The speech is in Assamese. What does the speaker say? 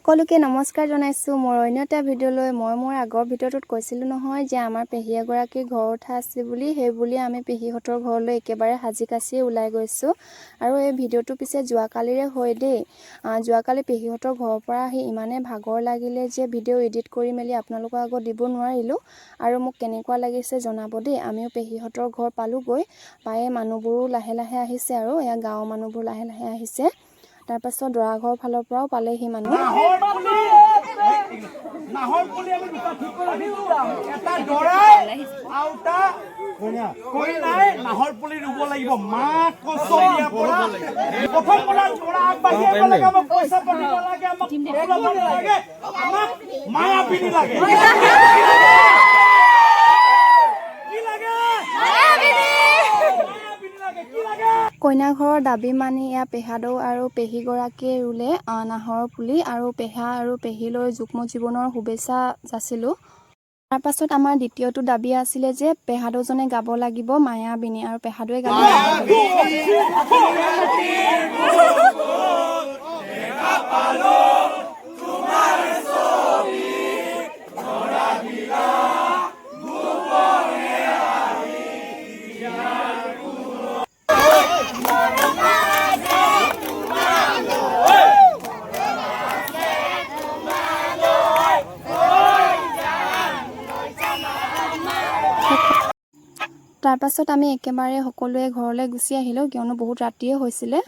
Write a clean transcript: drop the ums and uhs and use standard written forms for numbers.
সকলোকে নমস্কাৰ জনাইছোঁ মোৰ অন্য এটা ভিডিঅ'লৈ। মই মোৰ আগৰ ভিডিঅ'টোত কৈছিলোঁ নহয় যে আমাৰ পেহী এগৰাকী ঘৰ উঠা আছে বুলি, সেই আমি পেহীহঁতৰ ঘৰলৈ একেবাৰে সাজি কাচিয়ে ওলাই গৈছোঁ। আৰু এই ভিডিঅ'টো পিছে যোৱাকালিৰে হয় দেই। যোৱাকালি পেহীহঁতৰ ঘৰৰ পৰা আহি ইমানে ভাগৰ লাগিলে যে ভিডিঅ' এডিট কৰি মেলি আপোনালোকৰ আগত দিব নোৱাৰিলোঁ। আৰু মোক কেনেকুৱা লাগিছে জনাব দেই। আমিও পেহীহঁতৰ ঘৰ পালোঁগৈ, পায়ে মানুহবোৰো লাহে লাহে আহিছে আৰু এয়া গাঁৱৰ মানুহবোৰ লাহে লাহে আহিছে। তাৰ পাছত দৰাঘৰ ফালৰ পৰাও পালেহি মানুহ। কইনা ঘৰৰ দাবী মানি এয়া পেহাদৌ আৰু পেহীগৰাকীয়ে ৰুলে নাহৰৰ পুলি, আৰু পেহা আৰু পেহীলৈ যুগ্ম জীৱনৰ শুভেচ্ছা যাচিলোঁ। তাৰ পাছত আমাৰ দ্বিতীয়টো দাবী আছিলে যে পেহাদৌজনে গাব লাগিব মায়াবিনী, আৰু পেহাদৌৱে গালে তাৰ পাছত আমি একেবাৰে সকলোৱে ঘৰলৈ গুচি আহিলোঁ, কিয়নো বহুত ৰাতিয়ে হৈছিলে।